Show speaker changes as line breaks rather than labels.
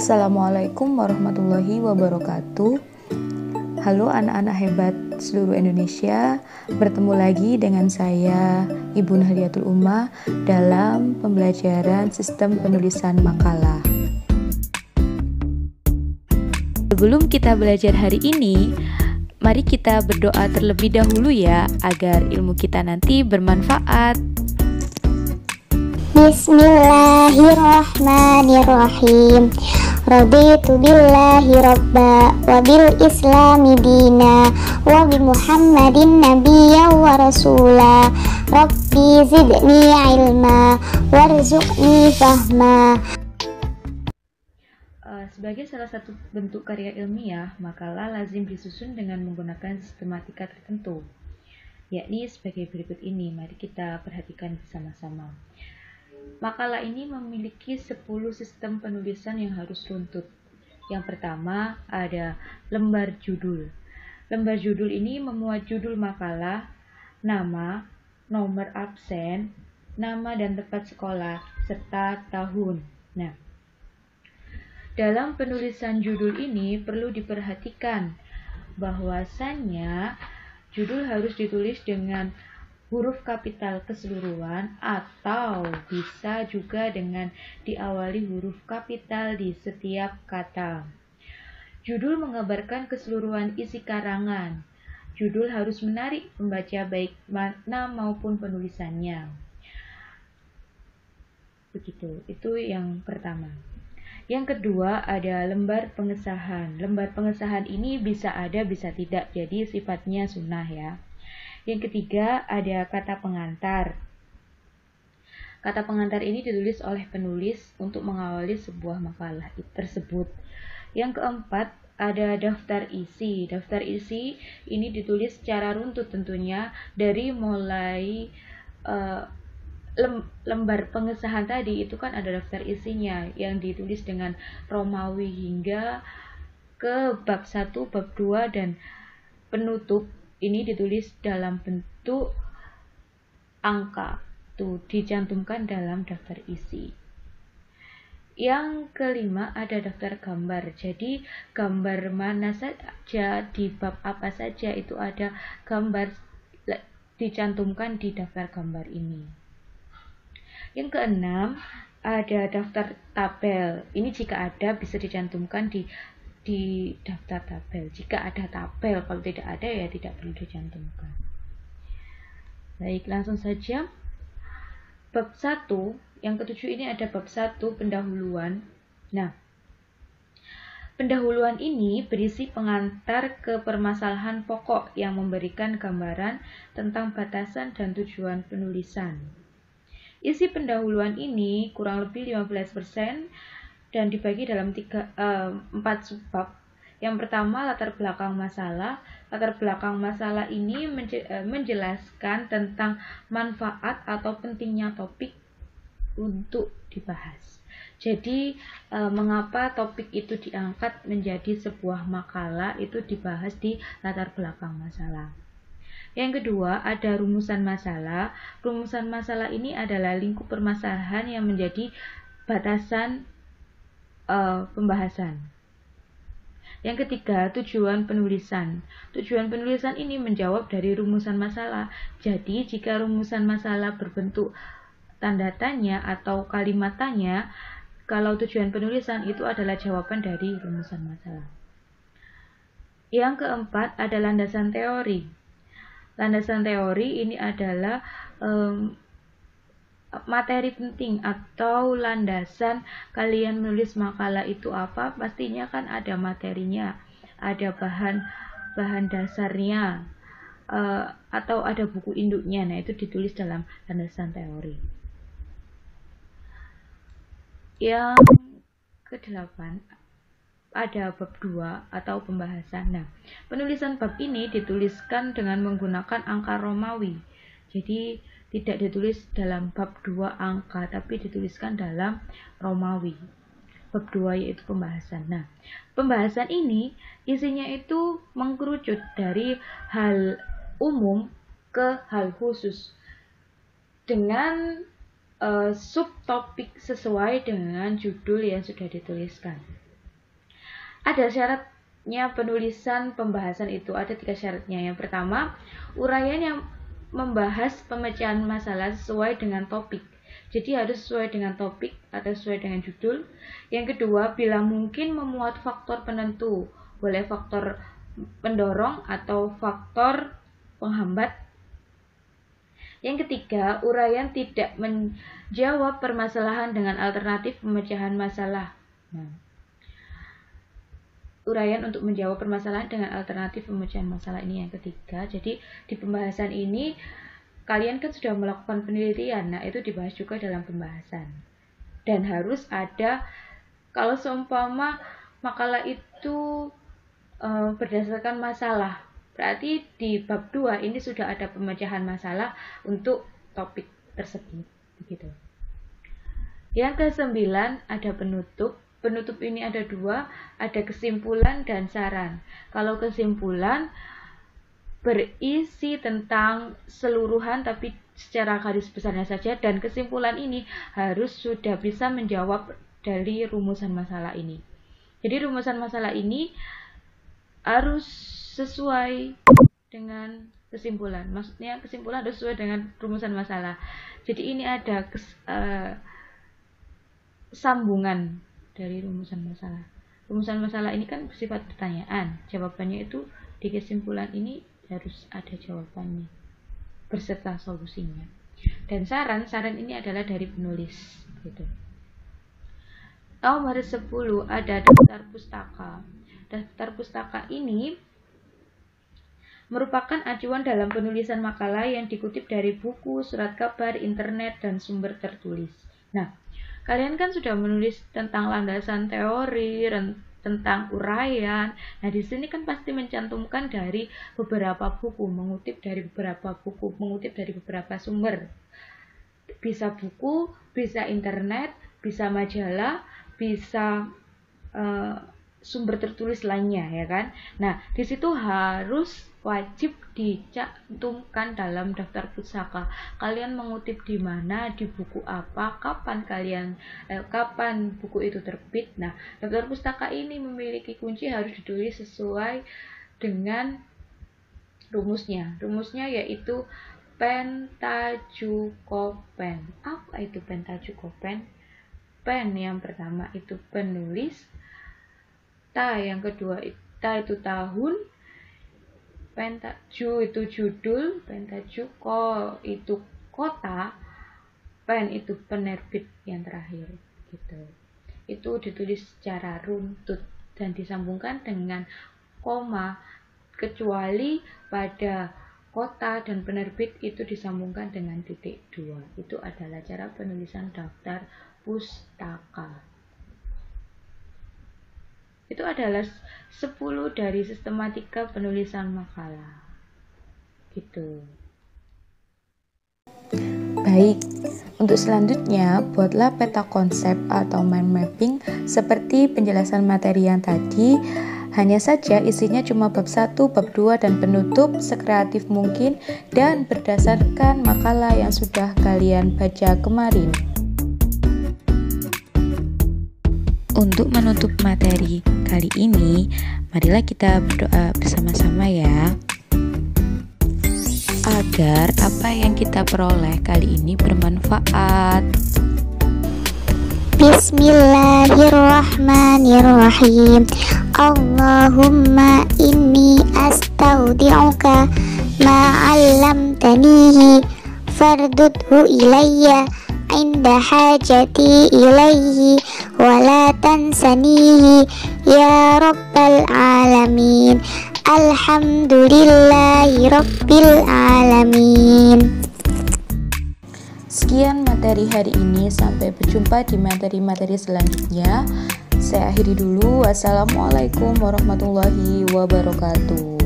Assalamualaikum warahmatullahi wabarakatuh. Halo anak-anak hebat seluruh Indonesia, bertemu lagi dengan saya Ibu Nahliatul Ummah dalam pembelajaran sistem penulisan makalah. Sebelum kita belajar hari ini, mari kita berdoa terlebih dahulu ya, agar ilmu kita nanti bermanfaat.
Bismillahirrahmanirrahim. Raditu billahi rabba wa bil islami dina wa bi Muhammadin nabiyya wa rasula. Rabbi zidni ilma warzuqni fahma.
Sebagai salah satu bentuk karya ilmiah, makalah lazim disusun dengan menggunakan sistematika tertentu, yakni sebagai berikut ini. Mari kita perhatikan bersama-sama. Makalah ini memiliki 10 sistem penulisan yang harus runtut. Yang pertama ada lembar judul. Lembar judul ini memuat judul makalah, nama, nomor absen, nama dan tempat sekolah, serta tahun. Nah, dalam penulisan judul ini perlu diperhatikan bahwasannya judul harus ditulis dengan huruf kapital keseluruhan atau bisa juga dengan diawali huruf kapital di setiap kata. Judul mengabarkan keseluruhan isi karangan. Judul harus menarik pembaca baik makna maupun penulisannya. Begitu, itu yang pertama. Yang kedua ada lembar pengesahan. Lembar pengesahan ini bisa ada bisa tidak, jadi sifatnya sunnah ya. Yang ketiga ada kata pengantar. Kata pengantar ini ditulis oleh penulis untuk mengawali sebuah makalah tersebut. Yang keempat ada daftar isi. Daftar isi ini ditulis secara runtut tentunya dari mulai lembar pengesahan tadi itu kan ada daftar isinya yang ditulis dengan Romawi hingga ke bab 1, bab 2 dan penutup. Ini ditulis dalam bentuk angka, tuh dicantumkan dalam daftar isi. Yang kelima ada daftar gambar. Jadi gambar mana saja di bab apa saja itu ada gambar dicantumkan di daftar gambar ini. Yang keenam ada daftar tabel. Ini jika ada bisa dicantumkan di daftar tabel. Jika ada tabel, kalau tidak ada ya tidak perlu dicantumkan. Baik, langsung saja. Bab 1, yang ketujuh ini ada bab 1 pendahuluan. Nah, pendahuluan ini berisi pengantar ke permasalahan pokok yang memberikan gambaran tentang batasan dan tujuan penulisan. Isi pendahuluan ini kurang lebih 15% dan dibagi dalam 4 subbab. Yang pertama latar belakang masalah. Latar belakang masalah ini menjelaskan tentang manfaat atau pentingnya topik untuk dibahas. Jadi mengapa topik itu diangkat menjadi sebuah makalah itu dibahas di latar belakang masalah. Yang kedua ada rumusan masalah. Rumusan masalah ini adalah lingkup permasalahan yang menjadi batasan pembahasan. Yang ketiga, tujuan penulisan. Tujuan penulisan ini menjawab dari rumusan masalah. Jadi, jika rumusan masalah berbentuk tanda tanya atau kalimat tanya, kalau tujuan penulisan itu adalah jawaban dari rumusan masalah. Yang keempat ada landasan teori. Landasan teori ini adalah materi penting atau landasan kalian menulis makalah itu apa, pastinya kan ada materinya, ada bahan dasarnya, atau ada buku induknya. Nah, itu ditulis dalam landasan teori. Yang ke-8 ada bab 2 atau pembahasan. Nah, penulisan bab ini dituliskan dengan menggunakan angka Romawi. Jadi tidak ditulis dalam bab 2 angka, tapi dituliskan dalam Romawi. Bab 2 yaitu pembahasan. Nah, pembahasan ini isinya itu mengkerucut dari hal umum ke hal khusus dengan subtopik sesuai dengan judul yang sudah dituliskan. Ada syaratnya penulisan pembahasan itu, ada 3 syaratnya. Yang pertama, uraian yang membahas pemecahan masalah sesuai dengan topik. Jadi harus sesuai dengan topik atau sesuai dengan judul. Yang kedua, bila mungkin memuat faktor penentu, boleh faktor pendorong atau faktor penghambat. Yang ketiga, uraian tidak menjawab permasalahan dengan alternatif pemecahan masalah. Uraian untuk menjawab permasalahan dengan alternatif pemecahan masalah ini yang ketiga. Jadi di pembahasan ini kalian kan sudah melakukan penelitian, nah itu dibahas juga dalam pembahasan. Dan harus ada, kalau seumpama makalah itu berdasarkan masalah, berarti di bab 2 ini sudah ada pemecahan masalah untuk topik tersebut, begitu. Yang ke-9 ada penutup. Penutup ini ada 2, ada kesimpulan dan saran. Kalau kesimpulan berisi tentang seluruhan tapi secara garis besarnya saja, dan kesimpulan ini harus sudah bisa menjawab dari rumusan masalah ini. Jadi rumusan masalah ini harus sesuai dengan kesimpulan. Maksudnya kesimpulan harus sesuai dengan rumusan masalah. Jadi ini ada sambungan dari rumusan masalah. Rumusan masalah ini kan bersifat pertanyaan. Jawabannya itu di kesimpulan ini harus ada jawabannya beserta solusinya. Dan saran ini adalah dari penulis, gitu. Nomor 10 ada daftar pustaka. Daftar pustaka ini merupakan acuan dalam penulisan makalah yang dikutip dari buku, surat kabar, internet, dan sumber tertulis. Nah, kalian kan sudah menulis tentang landasan teori, tentang uraian. Nah, di sini kan pasti mencantumkan dari beberapa buku, mengutip dari beberapa buku, mengutip dari beberapa sumber. Bisa buku, bisa internet, bisa majalah, bisa sumber tertulis lainnya, ya kan? Nah, di situ harus wajib dicantumkan dalam daftar pustaka. Kalian mengutip di mana, di buku apa, kapan buku itu terbit. Nah, daftar pustaka ini memiliki kunci, harus ditulis sesuai dengan rumusnya. Rumusnya yaitu pentajukopen. Apa itu pentajukopen? Pen yang pertama itu penulis, yang kedua itu tahun, pentaju itu judul, pentajuko itu kota, pen itu penerbit yang terakhir, gitu. Itu ditulis secara runtut dan disambungkan dengan koma, kecuali pada kota dan penerbit itu disambungkan dengan titik 2. Itu adalah cara penulisan daftar pustaka. Itu adalah 10 dari sistematika penulisan makalah, gitu.
Baik, untuk selanjutnya buatlah peta konsep atau mind mapping seperti penjelasan materi yang tadi. Hanya saja isinya cuma bab 1, bab 2, dan penutup sekreatif mungkin dan berdasarkan makalah yang sudah kalian baca kemarin. Untuk menutup materi kali ini, marilah kita berdoa bersama-sama ya, agar apa yang kita peroleh kali ini bermanfaat.
Bismillahirrahmanirrahim. Allahumma inni astaudi'uka ma'allamtanihi fardudhu ilayya inda hajati ilaihi wala tansanihi ya rabbal alamin. Alhamdulillahi rabbil alamin.
Sekian materi hari ini, sampai berjumpa di materi-materi selanjutnya. Saya akhiri dulu. Wassalamualaikum warahmatullahi wabarakatuh.